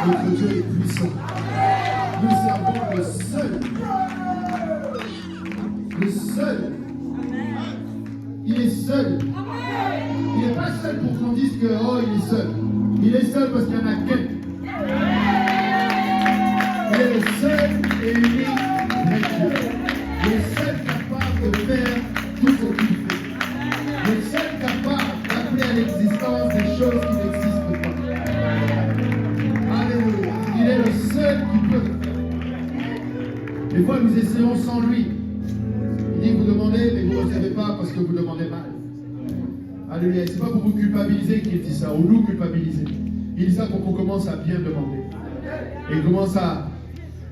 Notre Dieu est puissant. Nous servons le seul. Le seul. Il est seul. Il n'est pas seul pour qu'on dise que, oh, il est seul. Il est seul parce qu'il y en a qu'un. Il est le seul et unique vrai Dieu. Le seul capable de faire tout ce qu'il fait. Le seul capable d'appeler à l'existence des choses qui n'existent pas. Alléluia. Il est le seul qui peut le faire. Des fois, nous essayons sans lui. Il dit, vous demandez, mais vous ne recevez pas parce que vous demandez mal. Alléluia. Ce n'est pas pour vous culpabiliser qu'il dit ça, ou nous culpabiliser. Il dit ça pour qu'on commence à bien demander. Et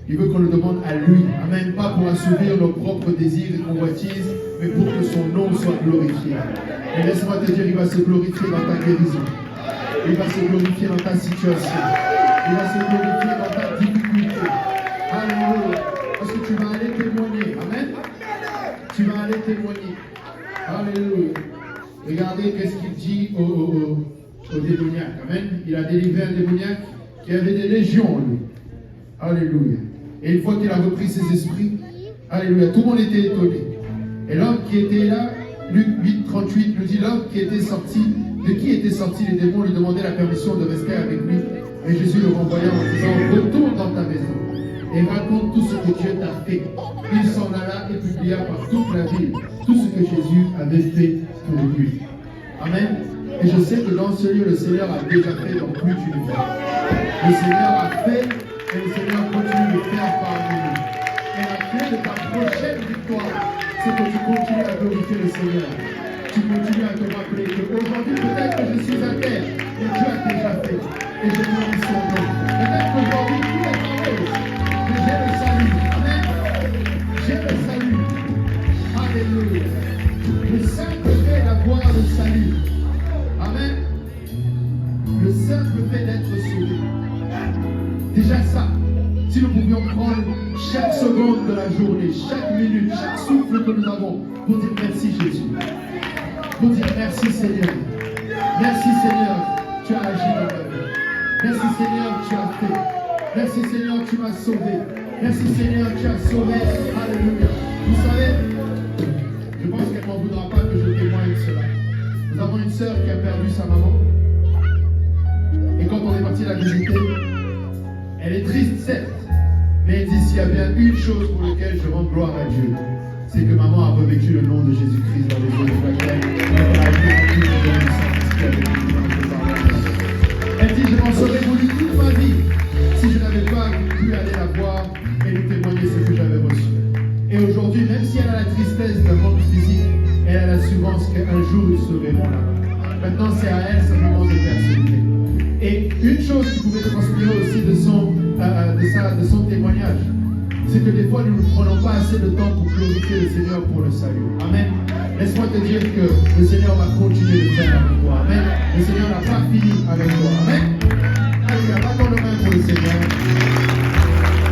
il veut qu'on le demande à lui. Amen. Pas pour assouvir nos propres désirs et convoitises, mais pour que son nom soit glorifié. Et laisse-moi te dire, il va se glorifier dans ta guérison. Il va se glorifier dans ta situation. Il va se glorifier dans ta difficulté. Alléluia. Parce que tu vas aller témoigner. Amen. Tu vas aller témoigner. Alléluia. Regardez qu'est-ce qu'il dit au démoniaque. Amen. Il a délivré un démoniaque qui avait des légions en lui. Alléluia. Et une fois qu'il a repris ses esprits, alléluia, tout le monde était étonné. Et l'homme qui était là, Luc 8, 38, nous dit l'homme qui était sorti, de qui étaient sortis les démons, lui demandait la permission de rester avec lui. Et Jésus le renvoya en disant, retourne dans ta maison et raconte tout ce que Dieu t'a fait. Il s'en alla et publia par toute la ville tout ce que Jésus avait fait pour lui. Amen. Et je sais que dans ce lieu, le Seigneur a déjà fait dans plus d'une fois. Le Seigneur a fait et le Seigneur continue de faire parmi nous. Et la clé de ta prochaine victoire, c'est que tu continues à glorifier le Seigneur. Tu continues à te rappeler qu'aujourd'hui, peut-être que je suis à terre, mais Dieu a déjà fait. Et je glorifie son nom. Peut-être qu'aujourd'hui, tout est en rose, mais j'ai le salut. Amen. J'ai le salut. Alléluia. Le simple fait d'avoir le salut. Amen. Le simple fait d'être sauvé. Déjà ça, si nous pouvions prendre chaque seconde de la journée, chaque minute, chaque souffle que nous avons pour dire merci Jésus. Pour dire merci Seigneur. Merci Seigneur, tu as agi dans ma vie. Merci Seigneur, tu as fait. Merci Seigneur, tu m'as sauvé. Merci Seigneur, tu as sauvé. Alléluia. Vous savez, je pense qu'elle ne m'en voudra pas que je témoigne cela. Nous avons une sœur qui a perdu sa maman. Et quand on est parti la visiter, elle est triste, certes, mais elle dit s'il y a bien une chose pour laquelle je rends gloire à Dieu, c'est que maman a revêtu le nom de Jésus-Christ dans les eaux de laquelle elle dit je m'en serais voulu toute ma vie si je n'avais pas pu aller la voir et lui témoigner ce que j'avais reçu. Et aujourd'hui, même si elle a la tristesse d'un manque physique, elle a l'assurance qu'un jour ils se verront là. Maintenant, c'est à elle simplement de persévérer. Et une chose qui pouvait transpirer aussi de son témoignage, c'est que des fois nous ne prenons pas assez de temps pour glorifier le Seigneur pour le salut. Amen. Laisse-moi te dire que le Seigneur va continuer de faire avec toi. Amen. Le Seigneur n'a pas fini avec toi. Amen. Alléluia. Battons nos mains pour le Seigneur.